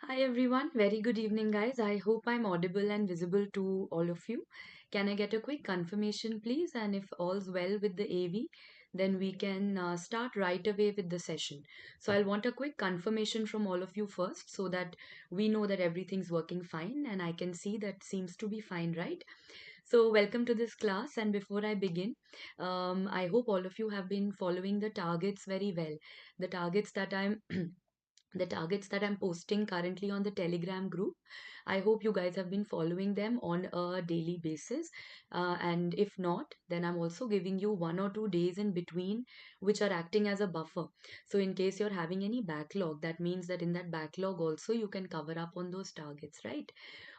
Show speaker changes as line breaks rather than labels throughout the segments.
Hi everyone, very good evening, guys. I hope I'm audible and visible to all of you. Can I get a quick confirmation, please? And if all's well with the AV, then we can start right away with the session. So I'll want a quick confirmation from all of you first so that we know that everything's working fine and I can see that seems to be fine, right? So, welcome to this class. And before I begin, I hope all of you have been following the targets very well. The targets that I'm the targets that I'm posting currently on the Telegram group. I hope you guys have been following them on a daily basis. And if not, then I'm also giving you 1 or 2 days in between, which are acting as a buffer. So, in case you're having any backlog, that means that in that backlog also you can cover up on those targets, right?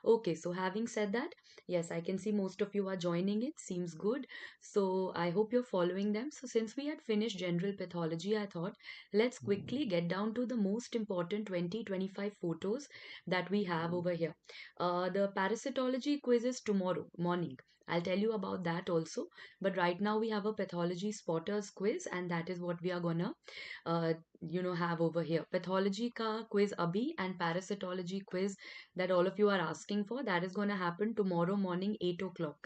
Okay, so having said that, yes, I can see most of you are joining it. Seems good. So, I hope you're following them. So, since we had finished general pathology, I thought let's quickly get down to the most important 20-25 photos that we have over here. The parasitology quiz is tomorrow morning. I'll tell you about that also. But right now we have a pathology spotters quiz, and that is what we are gonna, have over here. Pathology ka quiz abhi and parasitology quiz that all of you are asking for. That is gonna happen tomorrow morning 8 o'clock.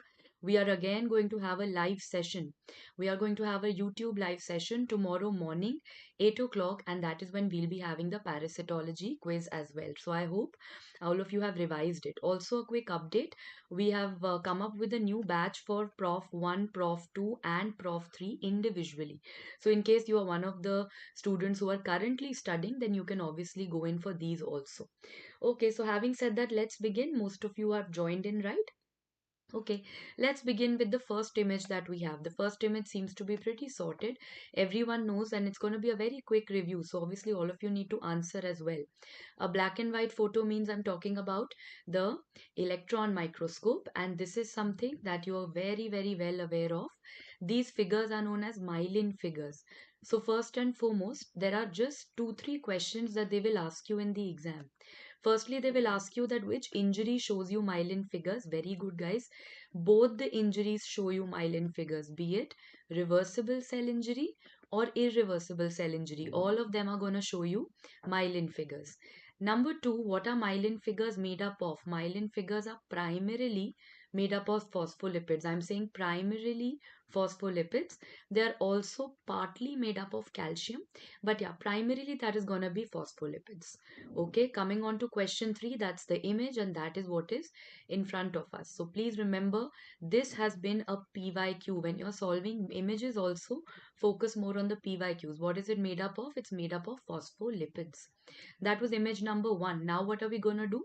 We are again going to have a live session. We are going to have a YouTube live session tomorrow morning 8 o'clock, and that is when we'll be having the parasitology quiz as well. So I hope all of you have revised it. Also, a quick update, we have come up with a new batch for Prof 1, Prof 2, and Prof 3 individually. So, in case you are one of the students who are currently studying, then you can obviously go in for these also. Okay, so having said that, let's begin. Most of you have joined in, right? Okay, let's begin with the first image that we have. The first image seems to be pretty sorted. Everyone knows, and it's going to be a very quick review. So, obviously, all of you need to answer as well. A black and white photo means I'm talking about the electron microscope, and this is something that you are very, very well aware of. These figures are known as Myelin figures. So, first and foremost, there are just 2-3 questions that they will ask you in the exam. Firstly, they will ask you that which injury shows you myelin figures. Very good, guys. Both the injuries show you myelin figures, be it reversible cell injury or irreversible cell injury. All of them are going to show you myelin figures. Number two, what are myelin figures made up of? Myelin figures are primarily made up of phospholipids. I'm saying primarily phospholipids. They are also partly made up of calcium, but yeah, primarily that is going to be phospholipids. Okay, coming on to question 3, that's the image, and that is what is in front of us. So please remember, this has been a PYQ. When you're solving images, also focus more on the PYQs. What is it made up of? It's made up of phospholipids. That was image number 1. Now, what are we going to do?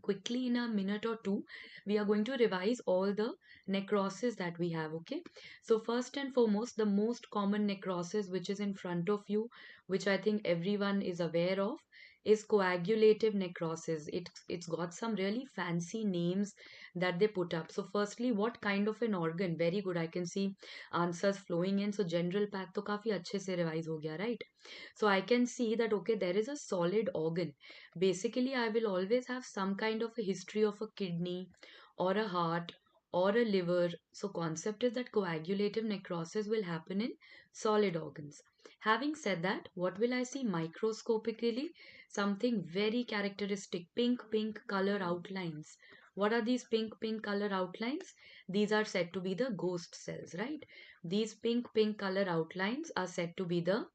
Quickly, in a minute or two, we are going to revise all the necrosis that we have. Okay, so first and foremost, the most common necrosis which is in front of you, which I think everyone is aware of, is coagulative necrosis. It's got some really fancy names that they put up. So firstly, what kind of an organ? Very good, I can see answers flowing in. So general pack to काफी अच्छे से revise हो गया, right? So I can see that, okay, there is a solid organ. Basically, I will always have some kind of a history of a kidney or a heart or a liver. So concept is that coagulative necrosis will happen in solid organs. Having said that, what will I see microscopically? Something very characteristic, pink color outlines. What are these pink color outlines? These are said to be the ghost cells, right? These pink color outlines are said to be the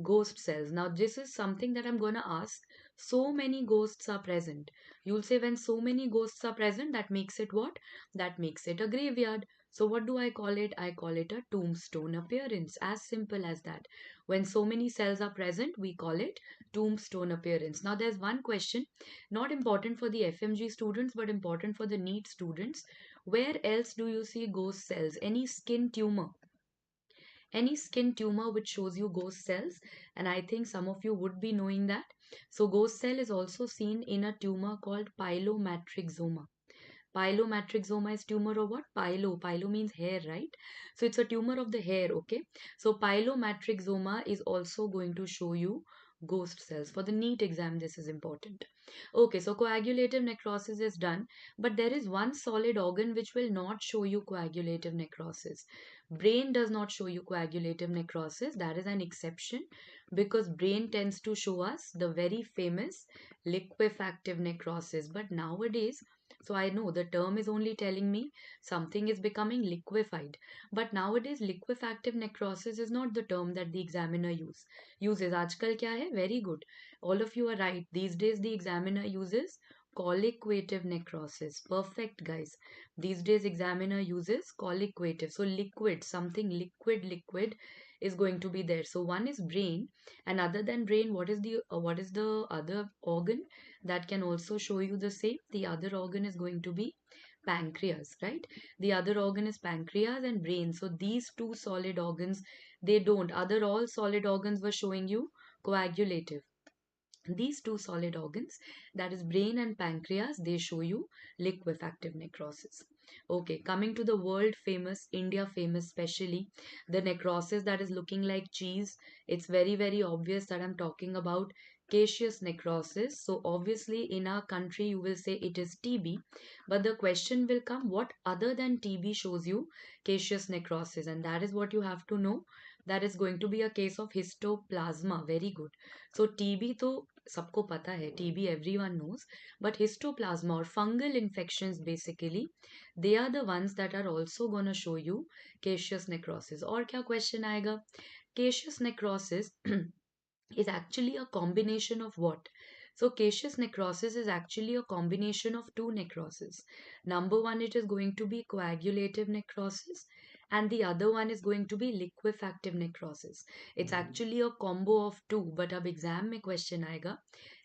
ghost cells. Now, this is something that I'm going to ask. So many ghosts are present. You'll say, when so many ghosts are present, that makes it what? That makes it a graveyard. So, what do I call it? I call it a tombstone appearance. As simple as that. When so many cells are present, we call it tombstone appearance. Now, there's one question, not important for the FMG students, but important for the NEET students. Where else do you see ghost cells? Any skin tumor? Any skin tumor which shows you ghost cells, and I think some of you would be knowing that. So ghost cell is also seen in a tumor called pilomatrixoma. Pilomatrixoma is tumor of what? Pylo means hair, right? So it's a tumor of the hair. Okay, so pilomatrixoma is also going to show you Ghost cells. For the NEET exam, this is important. Okay, so coagulative necrosis is done, but there is one solid organ which will not show you coagulative necrosis. Brain does not show you coagulative necrosis. That is an exception because brain tends to show us the very famous liquefactive necrosis. But nowadays, so I know the term is only telling me something is becoming liquefied. But nowadays, liquefactive necrosis is not the term that the examiner uses. आजकल क्या है? Very good. All of you are right. These days, the examiner uses colliquative necrosis. Perfect, guys. These days, examiner uses colliquative. So liquid, something liquid is going to be there. So one is brain, and other than brain, what is the other organ that can also show you the same? The other organ is going to be pancreas, right? The other organ is pancreas and brain. So these two solid organs, they don't. Other all solid organs were showing you coagulative. These two solid organs, that is brain and pancreas, they show you liquefactive necrosis. Okay, coming to the world famous, India famous, especially the necrosis that is looking like cheese. It's very, very obvious that I'm talking about caseous necrosis. So, obviously, in our country, you will say it is TB, but the question will come, what other than TB shows you caseous necrosis? And that is what you have to know. That is going to be a case of histoplasma. Very good. So TB तो सबको पता है, TB everyone knows, but histoplasma or fungal infections basically, they are the ones that are also gonna show you caseous necrosis. और क्या question आएगा? Caseous necrosis is actually a combination of what? So, caseous necrosis is actually a combination of two necroses. Number one, it is going to be coagulative necrosis, and the other one is going to be liquefactive necrosis. It's actually a combo of two, but ab exam mein question aayega.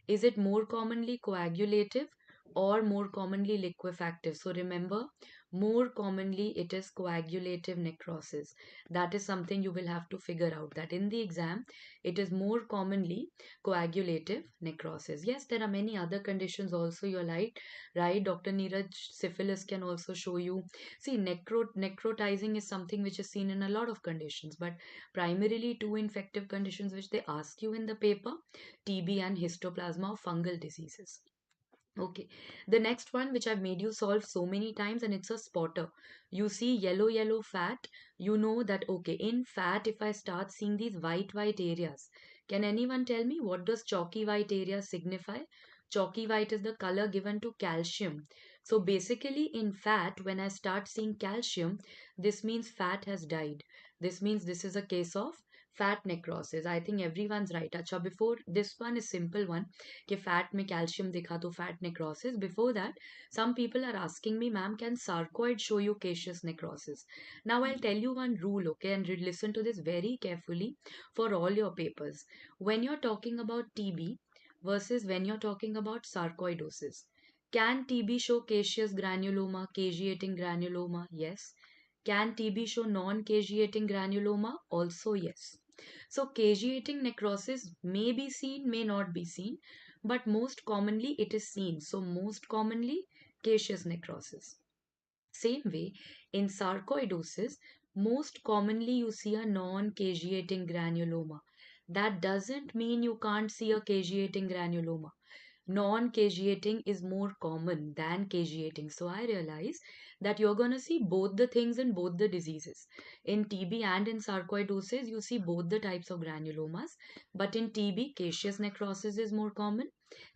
Is it more commonly coagulative or more commonly liquefactive? So remember, more commonly it is coagulative necrosis. That is something you will have to figure out, that in the exam it is more commonly coagulative necrosis. Yes, there are many other conditions also. You're right. Dr. Neeraj, syphilis can also show you. See, necrotizing is something which is seen in a lot of conditions, but primarily two infective conditions which they ask you in the paper: TB and histoplasma of fungal diseases. Okay, the next one which I've made you solve so many times, and it's a spotter. You see yellow fat, you know that okay, in fat, if I start seeing these white areas, can anyone tell me what does chalky white area signify? Chalky white is the color given to calcium. So basically, in fat, when I start seeing calcium, this means fat has died. This means this is a case of fat necrosis. I think everyone's right. Acha, before this one is simple one कि fat में calcium दिखा तो fat necrosis. Before that some people are asking me, ma'am, can sarcoid show you caseous necrosis? Now I'll tell you one rule, okay, and listen to this very carefully for all your papers. When you're talking about TB versus when you're talking about sarcoidosis, can TB show caseous granuloma, caseating granuloma? Yes. Can TB show non-caseating granuloma? Also yes. So caseating necrosis may be seen, may not be seen, but most commonly it is seen. So most commonly caseous necrosis. Same way, in sarcoidosis, most commonly you see a non-caseating granuloma. That doesn't mean you can't see a caseating granuloma. Non-caseating is more common than caseating. So I realize that you're going to see both the things in both the diseases. In TB and in sarcoidosis, you see both the types of granulomas. But in TB, caseous necrosis is more common.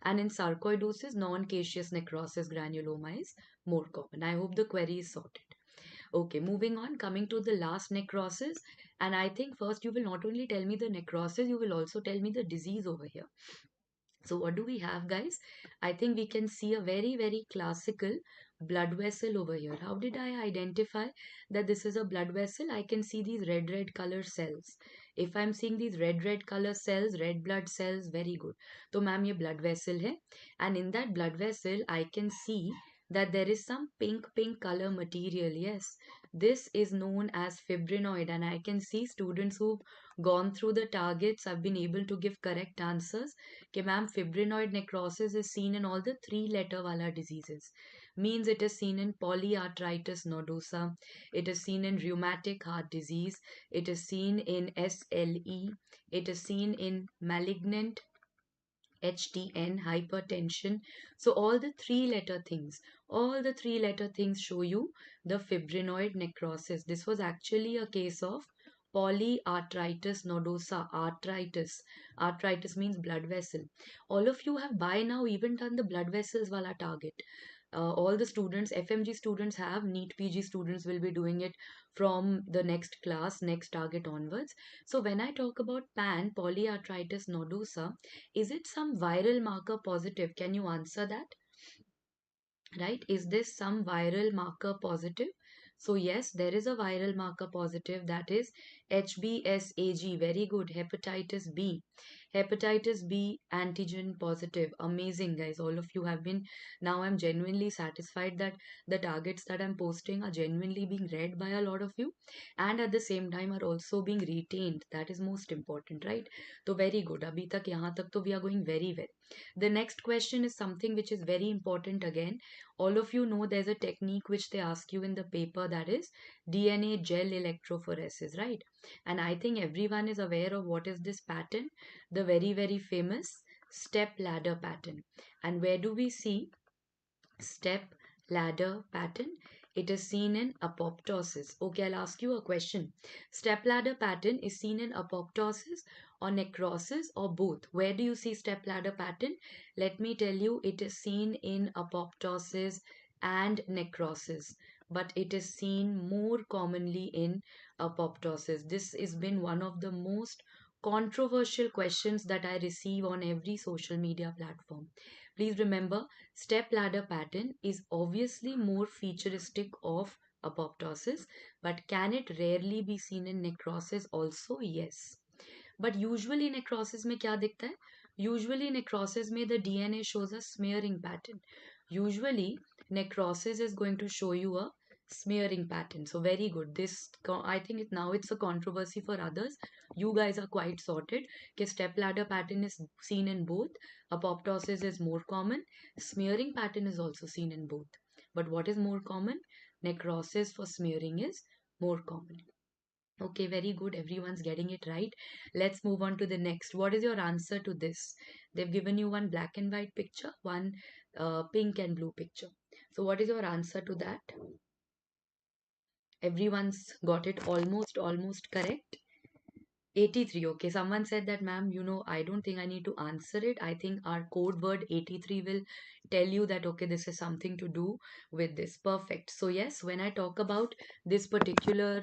And in sarcoidosis, non-caseous necrosis granuloma is more common. I hope the query is sorted. Okay, moving on, coming to the last necrosis. And I think first you will not only tell me the necrosis, you will also tell me the disease over here. So what do we have, guys? I think we can see a very, very classical blood vessel over here. How did I identify that this is a blood vessel? I can see these red color cells. If I'm seeing these red color cells, red blood cells, very good. So ma'am, ये blood vessel है. And in that blood vessel, I can see that there is some pink color material. Yes, this is known as fibrinoid, and I can see students who've gone through the targets have been able to give correct answers. कि ma'am fibrinoid necrosis is seen in all the three letter wala diseases. means it is seen in polyarthritis nodosa, it is seen in rheumatic heart disease, it is seen in SLE, it is seen in malignant HTN, hypertension. So all the three letter things show you the fibrinoid necrosis. This was actually a case of polyarthritis nodosa, arthritis. Arthritis means blood vessel. All of you have by now even done the blood vessels wala target. All the students, FMG students have, NEET PG students will be doing it from the next class, next target onwards. So when I talk about PAN, polyarthritis nodosa, is it some viral marker positive? Can you answer that? Right? Is this some viral marker positive? So yes, there is a viral marker positive, that is HBsAg. Very good. Hepatitis B. Hepatitis B antigen positive. Amazing, guys. All of you have been. Now I'm genuinely satisfied that the targets that I'm posting are genuinely being read by a lot of you, and at the same time are also being retained. That is most important, right? So very good. अभी तक यहाँ तक तो we are going very well. The next question is something which is very important again. All of you know there's a technique which they ask you in the paper, that is DNA gel electrophoresis, right? And I think everyone is aware of what is this pattern, the very, very famous step ladder pattern. And where do we see step ladder pattern? It is seen in apoptosis. Okay, I'll ask you a question. Step ladder pattern is seen in apoptosis or necrosis or both. Where do you see step ladder pattern? Let me tell you, it is seen in apoptosis and necrosis, but it is seen more commonly in apoptosis. This has been one of the most controversial questions that I receive on every social media platform. Please remember, step ladder pattern is obviously more featuristic of apoptosis, but can it rarely be seen in necrosis also? Yes. But usually necrosis में क्या दिखता है? Usually necrosis में the DNA shows a smearing pattern. Usually necrosis is going to show you a smearing pattern. So very good. I think now it's a controversy for others. You guys are quite sorted. कि step ladder pattern is seen in both. Apoptosis is more common. Smearing pattern is also seen in both. But what is more common? Necrosis for smearing is more common. Okay, very good. Everyone's getting it right. Let's move on to the next. What is your answer to this? They've given you one black and white picture, one pink and blue picture. So, what is your answer to that? Everyone's got it almost correct. 83. Okay, someone said that, ma'am, I don't think I need to answer it. I think our code word 83 will tell you that, okay, this is something to do with this. Perfect. So, yes, when I talk about this particular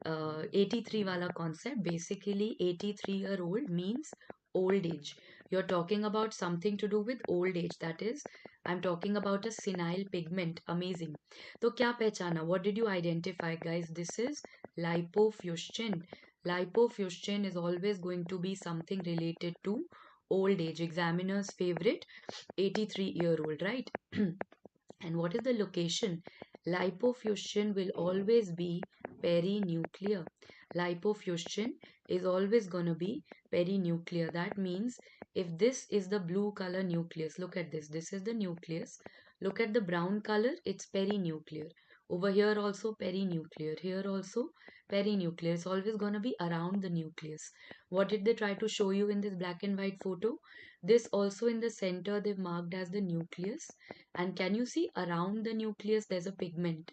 83 wala concept, basically 83-year-old means old age. You're talking about something to do with old age. That is, I'm talking about a senile pigment. Amazing. तो क्या पहचाना? What did you identify, guys? This is lipofuscin. Lipofuscin is always going to be something related to old age. Examiner's favorite 83-year-old, right? And what is the location? Lipofuscin will always be perinuclear. Lipofuscin is always going to be perinuclear. That means if this is the blue color nucleus, look at this. This is the nucleus. Look at the brown color, it's perinuclear. Over here also perinuclear. Here also perinuclear. It's always going to be around the nucleus. What did they try to show you in this black and white photo? This also in the center they've marked as the nucleus. And can you see around the nucleus there's a pigment?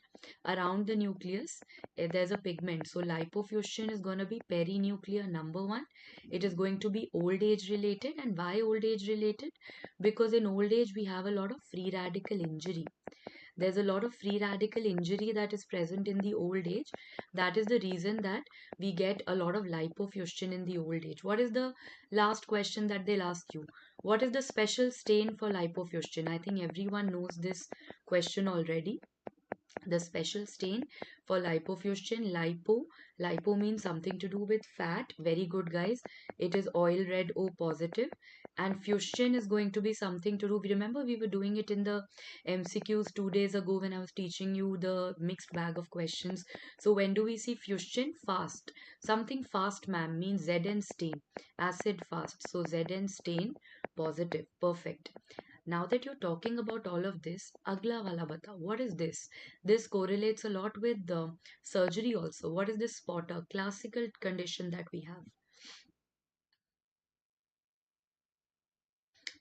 Around the nucleus there's a pigment. So lipofuscin is going to be perinuclear, number one. It is going to be old age related. And why old age related? Because in old age we have a lot of free radical injury. There's a lot of free radical injury that is present in the old age. That is the reason that we get a lot of lipofuscin in the old age. What is the last question that they'll ask you? What is the special stain for lipofuscin? I think everyone knows this question already. The special stain for lipofuscin, lipo means something to do with fat. Very good, guys. It is oil red O positive, and fustian is going to be something to do. Remember we were doing it in the MCQs 2 days ago when I was teaching you the mixed bag of questions. So when do we see fustian? Fast. Something fast, ma'am, means Zn stain, acid fast. So Zn stain positive. Perfect. Now that you're talking about all of this, agla wala bata, what is this? This correlates a lot with the surgery also. What is this spotter? Classical condition that we have.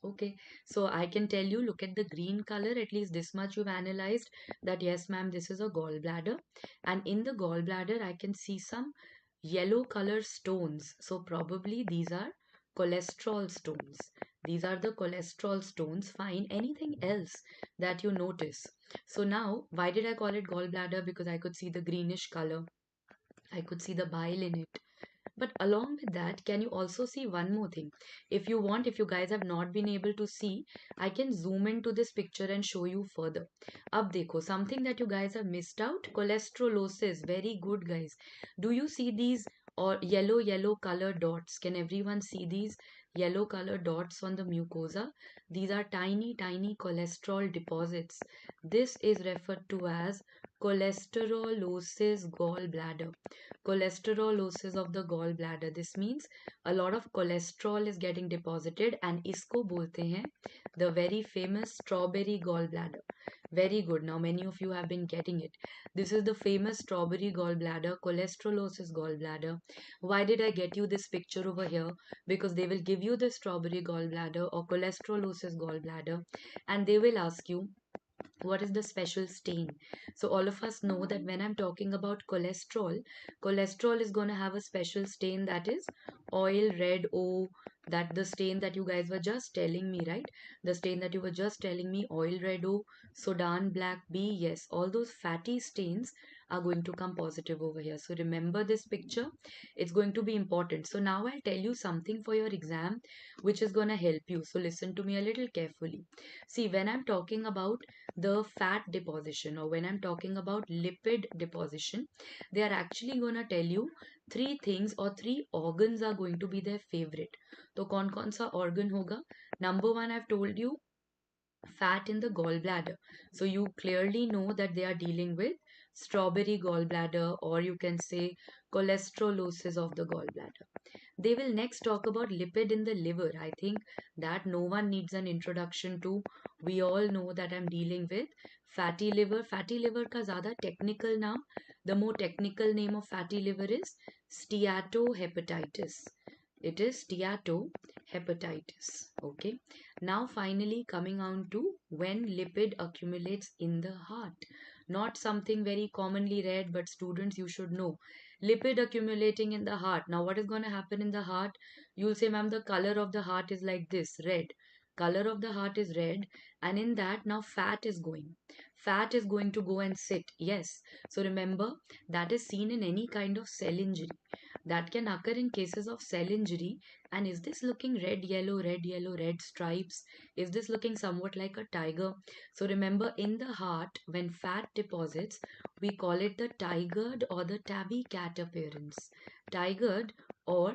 Okay, so I can tell you, look at the green color, at least this much you've analyzed that yes, ma'am, this is a gallbladder. And in the gallbladder, I can see some yellow color stones. So probably these are cholesterol stones. These are the cholesterol stones. Fine. Anything else that you notice? So now, why did I call it gallbladder? Because I could see the greenish color. I could see the bile in it. But along with that, can you also see one more thing? If you want, if you guys have not been able to see, I can zoom into this picture and show you further. Ab dekho, something that you guys have missed out, cholesterolosis. Very good, guys. Do you see these or yellow color dots? Can everyone see these yellow color dots on the mucosa? These are tiny cholesterol deposits. This is referred to as cholesterolosis gallbladder. Cholesterolosis of the gallbladder. This means a lot of cholesterol is getting deposited and इसको बोलते हैं the very famous strawberry gallbladder. Very good. Now many of you have been getting it. This is the famous strawberry gallbladder, cholesterolosis gallbladder. Why did I get you this picture over here? Because they will give you the strawberry gallbladder or cholesterolosis gallbladder and they will ask you what is the special stain. So all of us know that when I'm talking about cholesterol, cholesterol is going to have a special stain, that is oil red O. That the stain that you guys were just telling me, right? The stain that you were just telling me, oil red O, Sudan black B. Yes, all those fatty stains are going to come positive over here. So remember this picture, it's going to be important. So now I'll tell you something for your exam which is going to help you. So listen to me a little carefully. See, when I'm talking about the fat deposition or when I'm talking about lipid deposition, they are actually going to tell you three things or three organs are going to be their favorite. तो कौन सा organ होगा? Number one, I've told you fat in the gallbladder. So you clearly know that they are dealing with strawberry gallbladder, or you can say cholesterolosis of the gallbladder. They will next talk about lipid in the liver. I think that no one needs an introduction to. We all know that I'm dealing with fatty liver. Fatty liver ka zyada technical naam, the more technical name of fatty liver is steatohepatitis. It is steatohepatitis. Okay. Now finally coming on to when lipid accumulates in the heart. Not something very commonly read, but students you should know lipid accumulating in the heart. Now, what is going to happen in the heart? You'll say, ma'am, the color of the heart is like this, red. Color of the heart is red, and in that, now fat is going. Fat is going to go and sit. Yes. So remember, that is seen in any kind of cell injury. That can occur in cases of cell injury. And is this looking red, yellow, red stripes? Is this looking somewhat like a tiger? So remember, in the heart, when fat deposits, we call it the tigered or the tabby cat appearance. Tigered or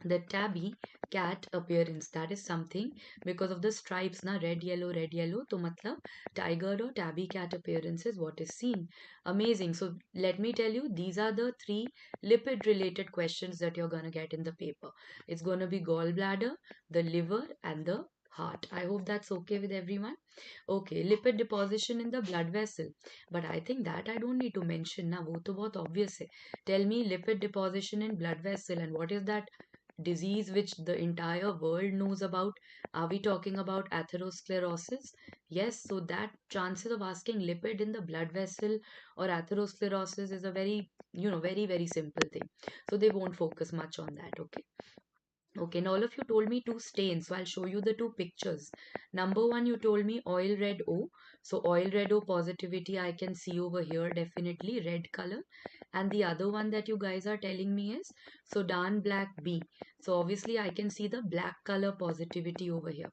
the tabby cat appearance. That is something because of the stripes na red yellow to matlab tigered or tabby cat appearance is what is seen. Amazing. So let me tell you, these are the three lipid related questions that you're going to get in the paper. It's going to be gallbladder, the liver and the heart. I hope that's okay with everyone. Okay, lipid deposition in the blood vessel. But I think that I don't need to mention na, wo to bahut obvious hai. Tell me lipid deposition in blood vessel and what is that disease which the entire world knows about. Are we talking about atherosclerosis? Yes, so that chances of asking lipid in the blood vessel or atherosclerosis is a very, very simple thing. So they won't focus much on that, okay? Okay, and all of you told me two stains, so I'll show you the two pictures. Number one, you told me oil red O. So oil red O positivity I can see over here, definitely red color. And the other one that you guys are telling me is Sudan black B. So obviously I can see the black color positivity over here.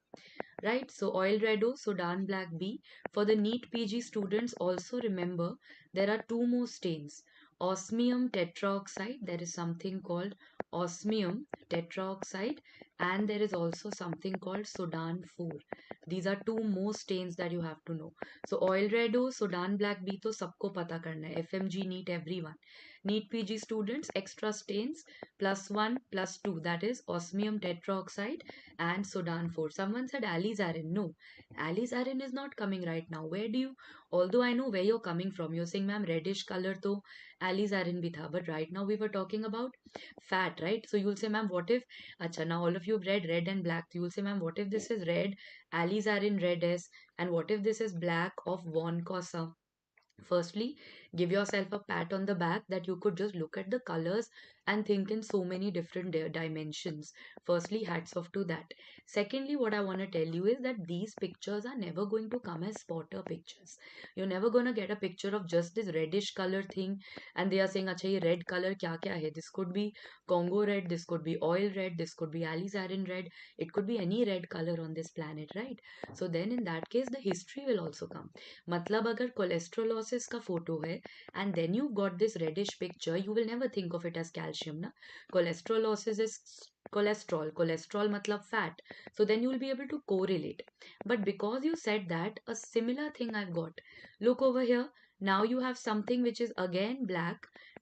Right, so oil red O, Sudan black B. For the NEET PG students, also remember there are two more stains. Osmium tetroxide, there is something called osmium tetroxide, and there is also something called Sudan 4. These are two more stains that you have to know. So oil red हो, Sudan black भी तो सबको पता करना है. FMG NEET everyone. NEET PG students extra stains +1 +2, that is osmium tetroxide and Sudan 4. Someone said alizarin. No, alizarin is not coming right now. Where do you? Although I know where you're coming from, you're saying ma'am reddish color तो alizarin भी था, but right now we were talking about fat, right? So you'll say ma'am what if Acha, now all of you have read red and black. You will say, ma'am, what if this is red, alleys are in red S, and what if this is black of Von Cosa? Firstly, give yourself a pat on the back that you could just look at the colors and think in so many different dimensions. Firstly, hats off to that. Secondly, what I want to tell you is that these pictures are never going to come as spotter pictures. You're never going to get a picture of just this reddish color thing and they are saying, acha, ye red color kya hai? This could be Congo red, this could be oil red, this could be alizarin red, it could be any red color on this planet, right? So then in that case, the history will also come. मतलब अगर cholesterolosis का photo है and then you've got this reddish picture, you will never think of it as calcium, na? Cholesterolosis is cholesterol matlab fat, so then you will be able to correlate. But because you said that, a similar thing I've got. Look over here. Now you have something which is again black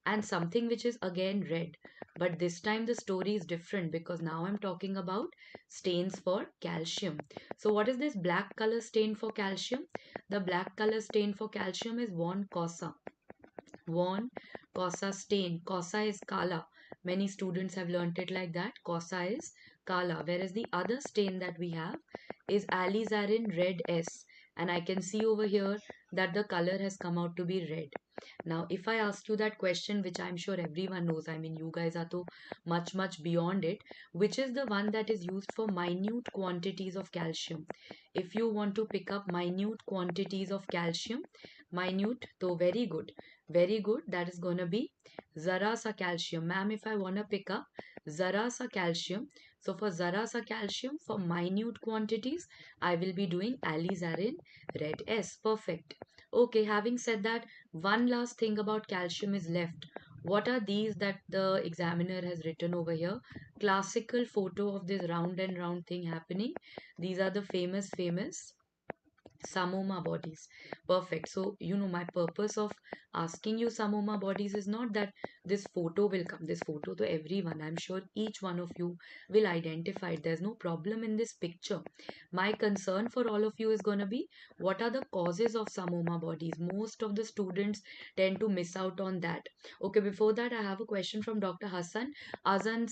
and something which is again red, but this time the story is different because now I'm talking about stains for calcium. So what is this black color stain for calcium? The black color stain for calcium is Von Cosa. Von Cosa stain. Cosa is kala. Many students have learnt it like that. Cosa is kala. Whereas the other stain that we have is alizarin red S. And I can see over here that the color has come out to be red. Now, if I ask you that question, which I'm sure everyone knows, I mean, you guys are so much beyond it, which is the one that is used for minute quantities of calcium? If you want to pick up minute quantities of calcium, minute, so very good, that is going to be zara sa calcium. Ma'am, if I want to pick up zara sa calcium, so for zara sa calcium, for minute quantities, I will be doing alizarin red S. Perfect. Okay, having said that, one last thing about calcium is left. What are these that the examiner has written over here? Classical photo of this round and round thing happening. These are the famous Samoma bodies. Perfect. So, my purpose of asking you Samoma bodies is not that this photo will come. This photo to everyone. I'm sure each one of you will identify it. There's no problem in this picture. My concern for all of you is going to be what are the causes of Samoma bodies. Most of the students tend to miss out on that. Okay, before that, I have a question from Dr. Hassan. Azan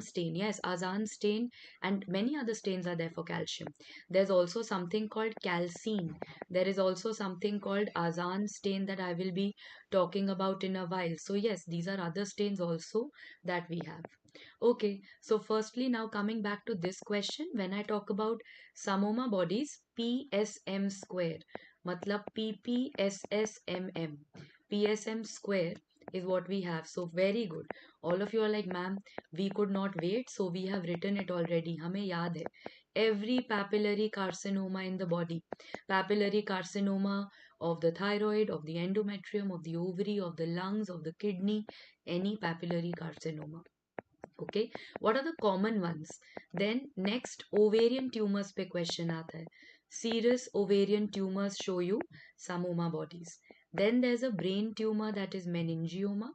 stain. Yes, Azan stain and many other stains are there for calcium. There's also something called calcine. There is also something called Azan stain that I will be talking about in a while. So yes, these are other stains also that we have. Okay, so firstly, now coming back to this question, when I talk about Samoma bodies, PSM square, matlab PPSSMM, PSM square is what we have. So very good. All of you are like, ma'am, we could not wait, so we have written it already. हमें याद है. Every papillary carcinoma in the body, papillary carcinoma of the thyroid, of the endometrium, of the ovary, of the lungs, of the kidney, any papillary carcinoma. Okay, what are the common ones? Then next, ovarian tumors पे question आता है. Serous ovarian tumors show you Samoma bodies. Then there's a brain tumor that is meningioma,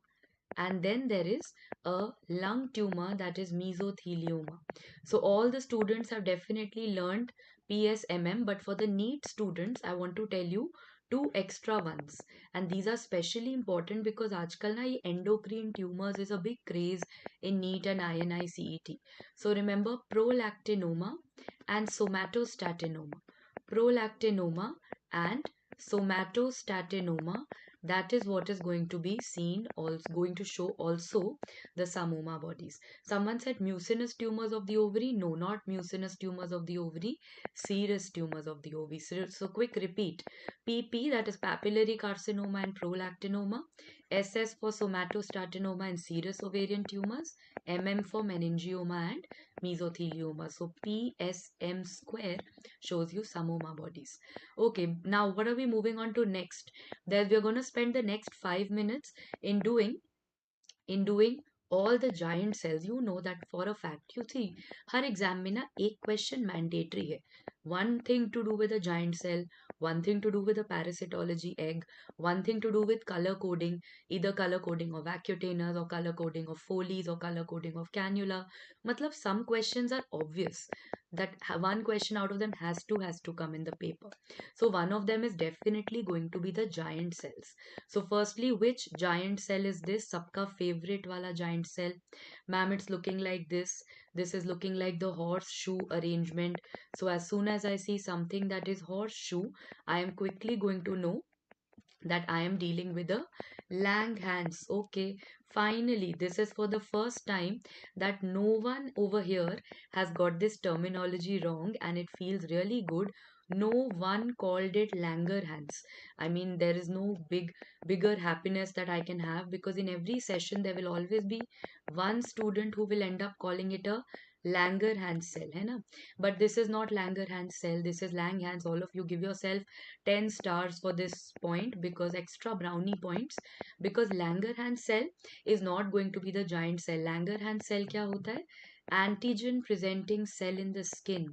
and then there is a lung tumor that is mesothelioma. So all the students have definitely learned PSMM, but for the NEET students, I want to tell you two extra ones, and these are specially important because आजकल ना ये endocrine tumors is a big craze in NEET and INI-CET. So remember prolactinoma and somatostatinoma. Prolactinoma and somatostatinoma, that is what is going to be seen, also going to show also the Samoma bodies. Someone said mucinous tumors of the ovary. No, not mucinous tumors of the ovary, serous tumors of the ovary. So quick repeat. PP, that is papillary carcinoma and prolactinoma. SS for somatostatinoma and serous ovarian tumors. MM for meningioma and mesothelioma. So PSM square shows you Samoma bodies. Okay, now what are we moving on to next? There we are going to spend the next 5 minutes in doing all the giant cells, you know that for a fact. You see, her exam में ना एक question mandatory है. One thing to do with a giant cell, one thing to do with a parasitology egg, one thing to do with color coding, either color coding of Accutaneous or color coding of Foley's or color coding of cannula. मतलब some questions are obvious that one question out of them has to come in the paper. So one of them is definitely going to be the giant cells. So firstly, which giant cell is this? Sabka favorite wala giant cell. Ma'am, it's looking like this. This is looking like the horseshoe arrangement. So as soon as I see something that is horseshoe, I am quickly going to know that I am dealing with a Langhans. Okay, finally, this is for the first time that no one over here has got this terminology wrong, and it feels really good. No one called it Langerhans. I mean, there is no bigger happiness that I can have, because in every session there will always be one student who will end up calling it a Langerhans cell, है ना? But this is not Langerhans cell. This is Langhans. All of you give yourself 10 stars for this point, because extra brownie points, because Langerhans cell is not going to be the giant cell. Langerhans cell क्या होता है? Antigen presenting cell in the skin.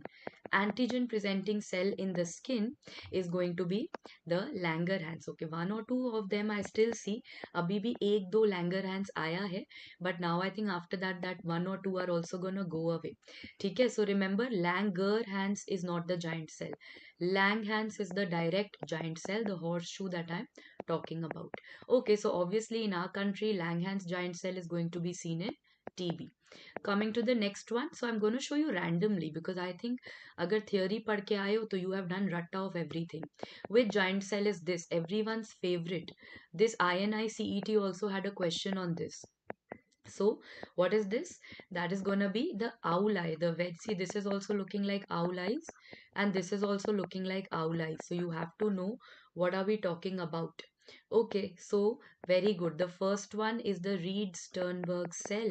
Antigen presenting cell in the skin is going to be the Langerhans. Okay, one or two of them I still see. अभी भी एक दो Langerhans आया है, but now I think after that one or two are also gonna go away. ठीक है, so remember Langerhans is not the giant cell. Langhans is the direct giant cell, the horseshoe that I'm talking about. Okay, so obviously in our country, Langhans giant cell is going to be seen in TB. Coming to the next one, so I'm going to show you randomly, because I think agar theory पढ़ के आए हो तो you have done ratta of everything. Which giant cell is this? Everyone's favorite. This INI-CET also had a question on this. So what is this? That is gonna be the owl eye. The wedge. See, this is also looking like owl eyes, and this is also looking like owl eyes. So you have to know what are we talking about. Okay, so very good. The first one is the Reed-Sternberg cell.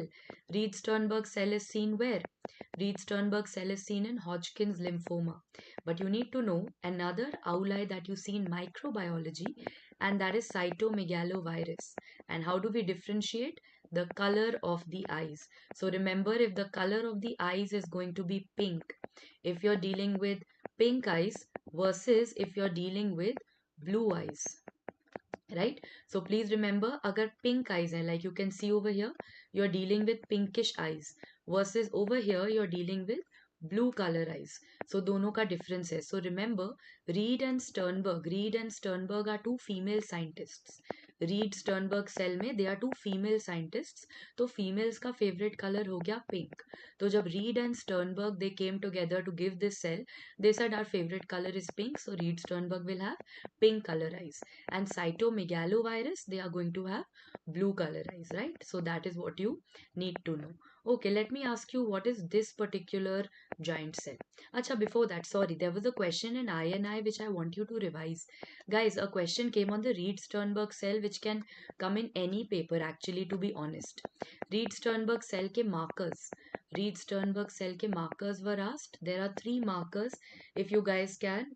Reed-Sternberg cell is seen where? Reed-Sternberg cell is seen in Hodgkin's lymphoma. But you need to know another owl eye that you see in microbiology, and that is cytomegalovirus. And how do we differentiate? The color of the eyes. So remember, if the color of the eyes is going to be pink, if you're dealing with pink eyes versus if you're dealing with blue eyes, right? So please remember, agar pink eyes hai, like you can see over here, you're dealing with pinkish eyes, versus over here you're dealing with blue color eyes. So dono ka difference hai. So remember, Reed and Sternberg are two female scientists. Reed Sternberg cell में they are two female scientists. तो females का favorite color हो गया pink. तो जब Reed and Sternberg they came together to give this cell, they said our favorite color is pink, so Reed Sternberg will have pink color eyes. And cytomegalovirus, they are going to have blue color eyes, right? So that is what you need to know. Okay, let me ask you, what is this particular giant cell? Acha, before that, sorry, there was a question in INI which I want you to revise. Guys, a question came on the Reed Sternberg cell which can come in any paper, actually, to be honest. Reed Sternberg cell ke markers. Reed Sternberg cell ke markers were asked. There are three markers. If you guys can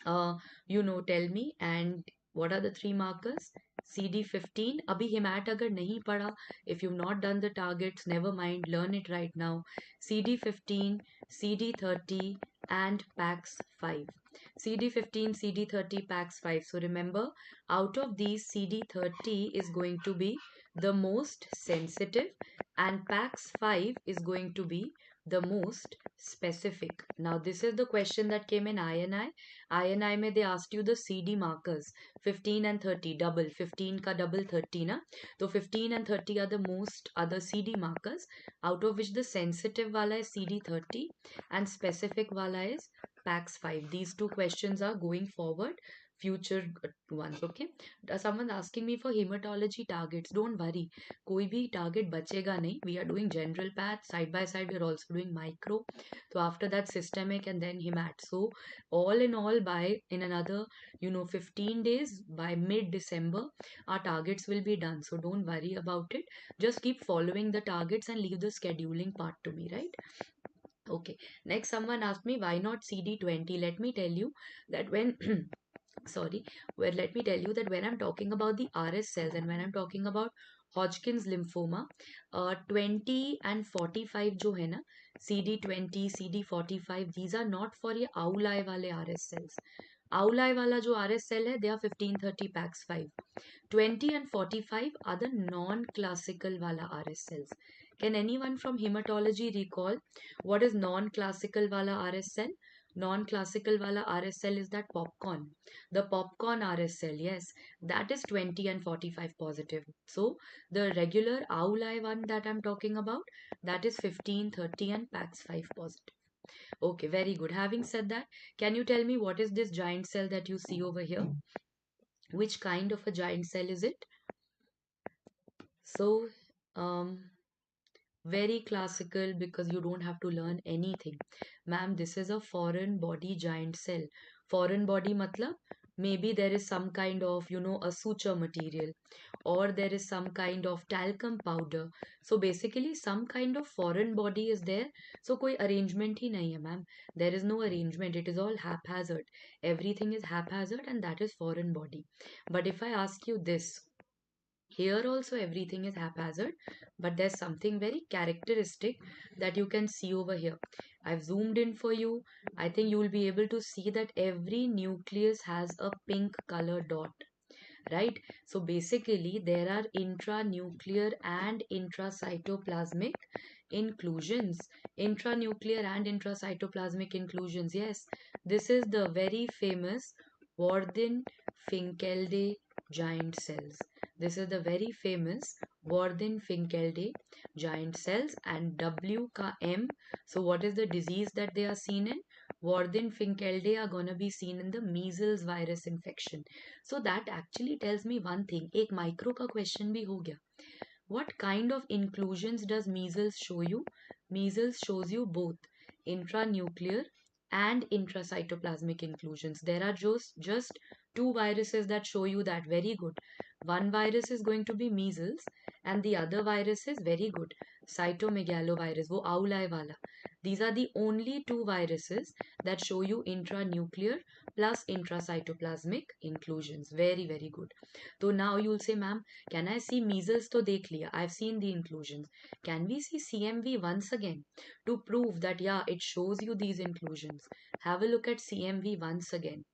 uh, tell me. And what are the three markers? CD15. Abhi himat agar nahi pada, if you've not done the targets, never mind, learn it right now. CD15, CD30, and PAX5. CD15, CD30, PAX5. So remember, out of these, CD30 is going to be the most sensitive, and PAX5 is going to be the most specific. Now, this is the question that came in INI. INI में they asked you the CD markers 15 and 30 double 15 का double 30 ना, तो 15 and 30 are the most other CD markers, out of which the sensitive वाला is CD30 and specific वाला is PAX5. These two questions are going forward, future ones. Okay, someone asking me for hematology targets. Don't worry, कोई भी target बचेगा नहीं. We are doing general path, side by side we are also doing micro. So after that systemic and then hemat. So all in all, by in another 15 days, by mid December, our targets will be done. So don't worry about it. Just keep following the targets and leave the scheduling part to me, right? Okay, next someone asked me why not CD20. Let me tell you that when sorry, well, let me tell you that when I'm talking about the RS cells and when I'm talking about Hodgkin's lymphoma 20 and 45 जो है ना, CD20 CD45, these are not for ये आउलाई वाले RS cells. आउलाई वाला जो RS cell है, they are 1530 PAX5. 20 and 45 are the non-classical wala RS cells. Can anyone from hematology recall what is non-classical wala RS cell? Non-classical wala RS cell is that popcorn. The popcorn RS cell, yes, that is 20 and 45 positive. So the regular Aulai one that I'm talking about, that is 15, 30 and PAX5 positive. Okay, very good. Having said that, can you tell me what is this giant cell that you see over here? Which kind of a giant cell is it? So, um, very classical because you don't have to learn anything. Ma'am, this is a foreign body giant cell. Foreign body matlab maybe there is some kind of, a suture material, or there is some kind of talcum powder. So basically some kind of foreign body is there. So koi arrangement hi nahi hai, ma'am. There is no arrangement. It is all haphazard. Everything is haphazard and that is foreign body. But if I ask you this, here also everything is haphazard, but there's something very characteristic that you can see over here. I've zoomed in for you. I think you will be able to see that every nucleus has a pink color dot, right? So basically there are intranuclear and intracytoplasmic inclusions. Intranuclear and intracytoplasmic inclusions, yes. This is the very famous Warthin-Finkelde giant cells. This is the very famous Warthin-Finkelde giant cells, and W ka M. So what is the disease that they are seen in? Warthin-Finkelde are gonna be seen in the measles virus infection. So that actually tells me one thing. एक micro का question भी हो गया. What kind of inclusions does measles show you? Measles shows you both intranuclear and intracytoplasmic inclusions. There are just two viruses that show you that. Very good. One virus is going to be measles and the other virus is very good. Cytomegalovirus, wo aulai wala. These are the only two viruses that show you intranuclear plus intracytoplasmic inclusions. Very, very good. So now you'll say, ma'am, can I see measles? To dekh liya. I've seen the inclusions. Can we see CMV once again to prove that, yeah, it shows you these inclusions? Have a look at CMV once again.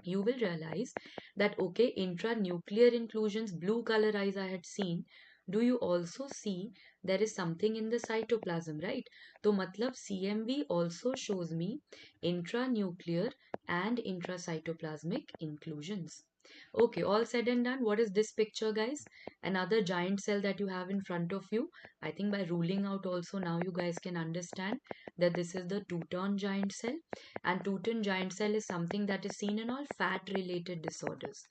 You will realize that, okay, intranuclear inclusions, blue color eyes I had seen. Do you also see there is something in the cytoplasm, right? So matlab CMV also shows me intranuclear and intracytoplasmic inclusions. Okay, all said and done. What is this picture, guys? Another giant cell that you have in front of you. I think by ruling out also now you guys can understand that this is the two-tone giant cell. And two-tone giant cell is something that is seen in all fat-related disorders.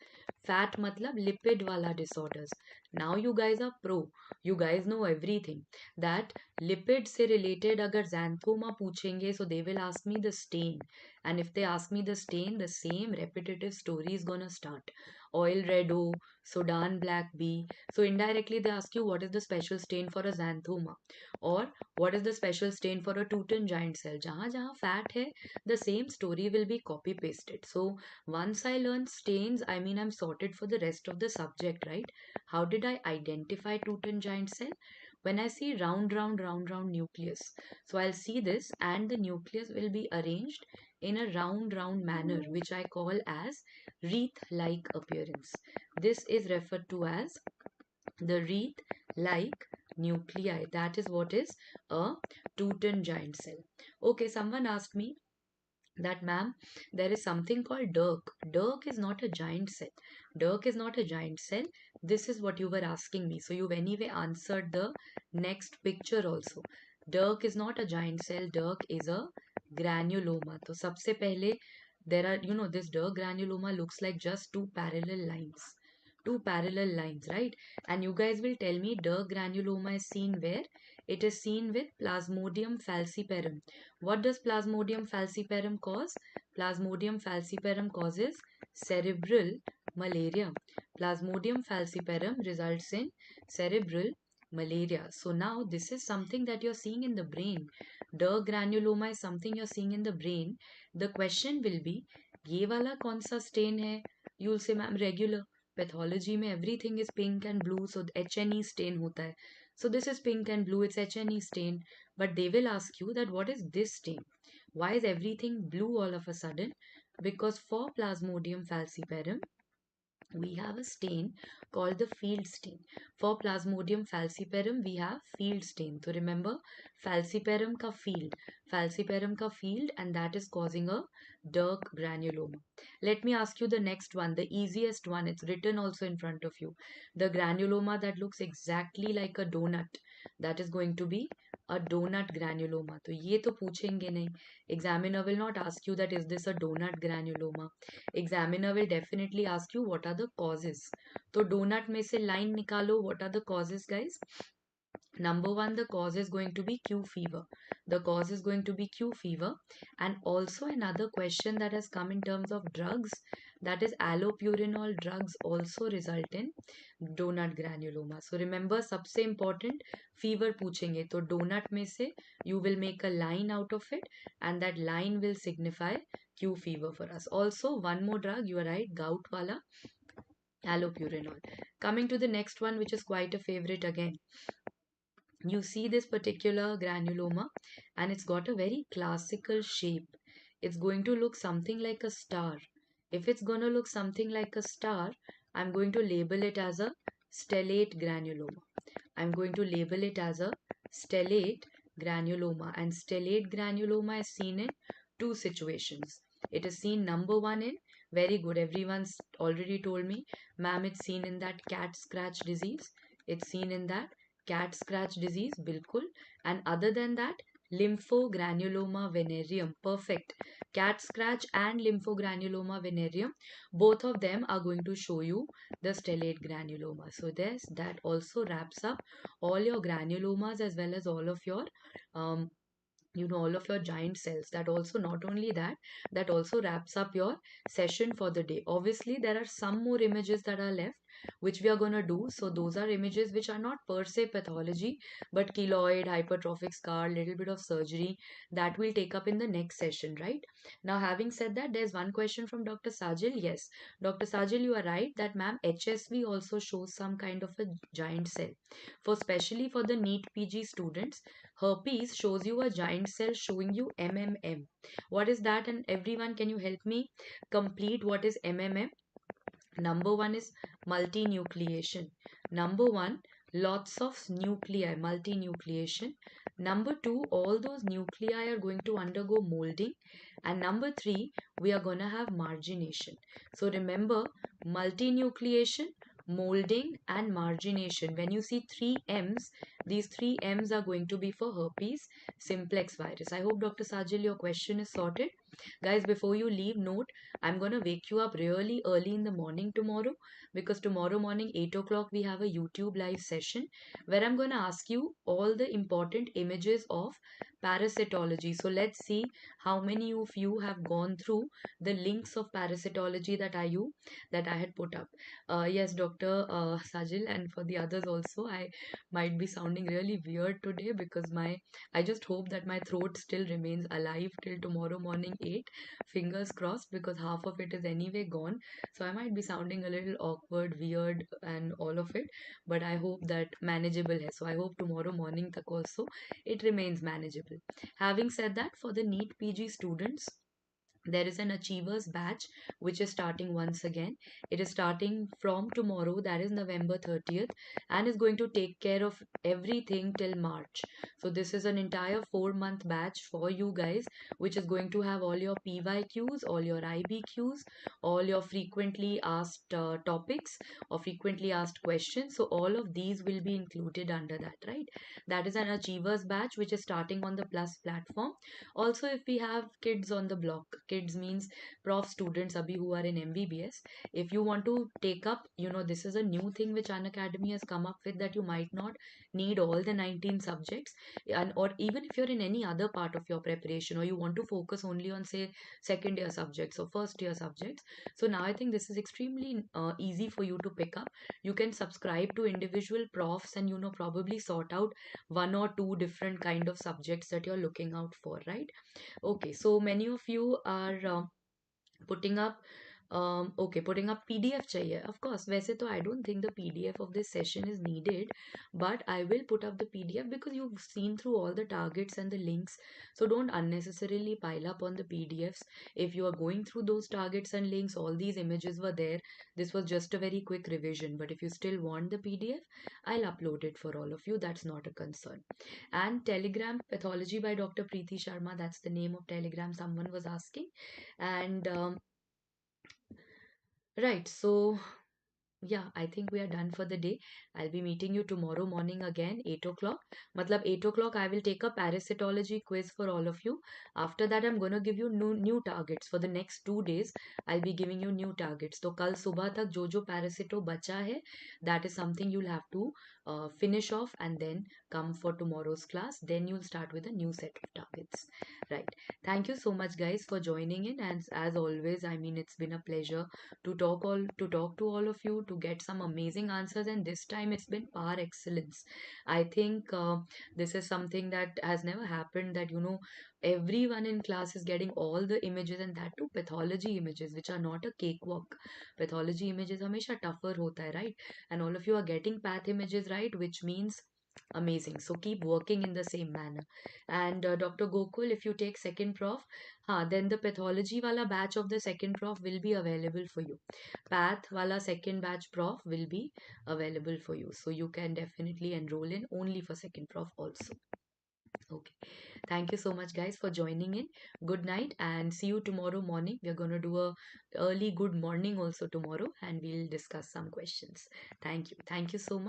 Fat matlab lipid wala disorders. Now you guys are pro. You guys know everything. That lipid se related agar xanthoma पूछेंगे, so they will ask me the stain. And if they ask me the stain, the same repetitive story is gonna start. Oil red O, Sudan black B. So indirectly they ask you what is the special stain for a xanthoma, or what is the special stain for a two-tone giant cell. जहाँ जहाँ fat है, the same story will be copy pasted. So once I learn stains, I mean I'm sorted for the rest of the subject, right? How did I identify two-tone giant cell? When I see round, round, round, round nucleus. So I'll see this and the nucleus will be arranged in a round, round manner, which I call as wreath-like appearance. This is referred to as the wreath-like nuclei. That is what is a two-tone giant cell. Okay, someone asked me that, ma'am, there is something called Dirk. Dirk is not a giant cell. Dirk is not a giant cell. This is what you were asking me. So you've anyway answered the next picture also. Dirk is not a giant cell. Dirk is a granuloma. So सबसे पहले there are, this Dirk granuloma looks like just two parallel lines. Two parallel lines, right? And you guys will tell me Dirk granuloma is seen where? It is seen with Plasmodium falciparum. What does Plasmodium falciparum cause? Plasmodium falciparum causes cerebral malaria. Plasmodium falciparum results in cerebral malaria. So now this is something that you're seeing in the brain. The granuloma is something you're seeing in the brain. The question will be, ये वाला कौन सा stain है? You'll say, ma'am, regular. pathology में everything is pink and blue, so HNE stain होता है. So this is pink and blue, it's HNE stain. But they will ask you that what is this stain? Why is everything blue all of a sudden? Because for Plasmodium falciparum, we have a stain called the field stain. For Plasmodium falciparum, we have field stain. So remember, falciparum ka field, and that is causing a dark granuloma. Let me ask you the next one, the easiest one. It's written also in front of you. The granuloma that looks exactly like a donut, that is going to be a donut granuloma. तो ये तो पूछेंगे नहीं. Examiner will not ask you that is this a donut granuloma. Examiner will definitely ask you what are the causes. तो donut में से line निकालो. What are the causes, guys? Number one, the cause is going to be Q fever. The cause is going to be Q fever. And also another question that has come in terms of drugs, that is allopurinol drugs also result in donut granuloma. So remember, सबसे important fever पूछेंगे तो donut में से you will make a line out of it, and that line will signify Q fever for us. Also one more drug, you are right, gout wala, allopurinol. Coming to the next one, which is quite a favorite again. You see this particular granuloma, and it's got a very classical shape. It's going to look something like a star. If it's going to look something like a star, I'm going to label it as a stellate granuloma. I'm going to label it as a stellate granuloma, and stellate granuloma is seen in two situations. It is seen, number one, in, very good, everyone's already told me, ma'am, it's seen in that cat scratch disease. It's seen in that cat scratch disease, bilkul. And other than that, lymphogranuloma venereum, perfect. Cat scratch and lymphogranuloma venereum, both of them are going to show you the stellate granuloma. So this, that also wraps up all your granulomas as well as all of your um, all of your giant cells. That also, not only that, that also wraps up your session for the day. Obviously there are some more images that are left which we are going to do. So those are images which are not per se pathology, but keloid, hypertrophic scar, little bit of surgery, that will take up in the next session, right? Now, having said that, there's one question from Dr. Sajil. Yes, Dr. Sajil, you are right that ma'am, HSV also shows some kind of a giant cell. For especially for the NEET PG students, herpes shows you a giant cell showing you MMM. What is that? And everyone, can you help me complete what is MMM? Number one is multinucleation. Number one, lots of nuclei, multinucleation. Number two, all those nuclei are going to undergo molding. And number three, we are going to have margination. So remember, multinucleation, molding, and margination. When you see three M's, these three M's are going to be for herpes simplex virus. I hope, Dr. Sajil, your question is sorted. Guys, before you leave, note, I'm going to wake you up really early in the morning tomorrow, because tomorrow morning 8 o'clock we have a YouTube live session where I'm going to ask you all the important images of parasitology. So let's see how many of you have gone through the links of parasitology that I had put up. Yes, Dr. Sajil, and for the others also, I might be sounding really weird today because I just hope that my throat still remains alive till tomorrow morning 8. Fingers crossed, because half of it is anyway gone. So I might be sounding a little awkward, weird, and all of it. But I hope that manageable hai. So I hope tomorrow morning tak also it remains manageable. Having said that, for the NEET PG students, there is an achievers batch which is starting once again. It is starting from tomorrow, that is November 30th, and is going to take care of everything till March. So this is an entire 4-month batch for you guys, which is going to have all your PYQs, all your IBQs, all your frequently asked topics or frequently asked questions. So all of these will be included under that, right? That is an achievers batch which is starting on the Plus platform. Also, if we have kids on the block, kids means prof students abhi who are in MBBS, if you want to take up, this is a new thing which Unacademy has come up with, that you might not need all the 19 subjects, and or even if you're in any other part of your preparation, or you want to focus only on, say, second year subjects or first year subjects. So now I think this is extremely easy for you to pick up. You can subscribe to individual profs and probably sort out one or two different kind of subjects that you're looking out for, right? Okay, so many of you are putting up Okay, putting up PDF चाहिए. Of course, वैसे तो I don't think the PDF of this session is needed, but I will put up the PDF because you've seen through all the targets and the links. So don't unnecessarily pile up on the PDFs. If you are going through those targets and links, all these images were there. This was just a very quick revision. But if you still want the PDF, I'll upload it for all of you. That's not a concern. And Telegram Pathology by Dr. Preeti Sharma. That's the name of Telegram. Someone was asking. And right, so yeah, I think we are done for the day. I'll be meeting you tomorrow morning again, 8 o'clock. Matlab 8 o'clock, I will take a parasitology quiz for all of you. After that, I'm going to give you new targets. For the next 2 days, I'll be giving you new targets. So, kal subah tak jo parasito bacha hai, that is something you'll have to finish off and then come for tomorrow's class. Then you'll start with a new set of targets. Right. Thank you so much, guys, for joining in. And as always, I mean, it's been a pleasure to talk to all of you, to get some amazing answers, and this time it's been par excellence. I think this is something that has never happened, that everyone in class is getting all the images, and that too pathology images, which are not a cakewalk. Pathology images hamesha tougher hota hai, right? And all of you are getting path images right, which means amazing. So keep working in the same manner. And Dr. Gokul, if you take second prof, then the pathology wala batch of the second prof will be available for you. Path wala second batch prof will be available for you. So you can definitely enroll in only for second prof also. Okay. Thank you so much, guys, for joining in. Good night and see you tomorrow morning. We're going to do a early good morning also tomorrow, and we'll discuss some questions. Thank you. Thank you so much.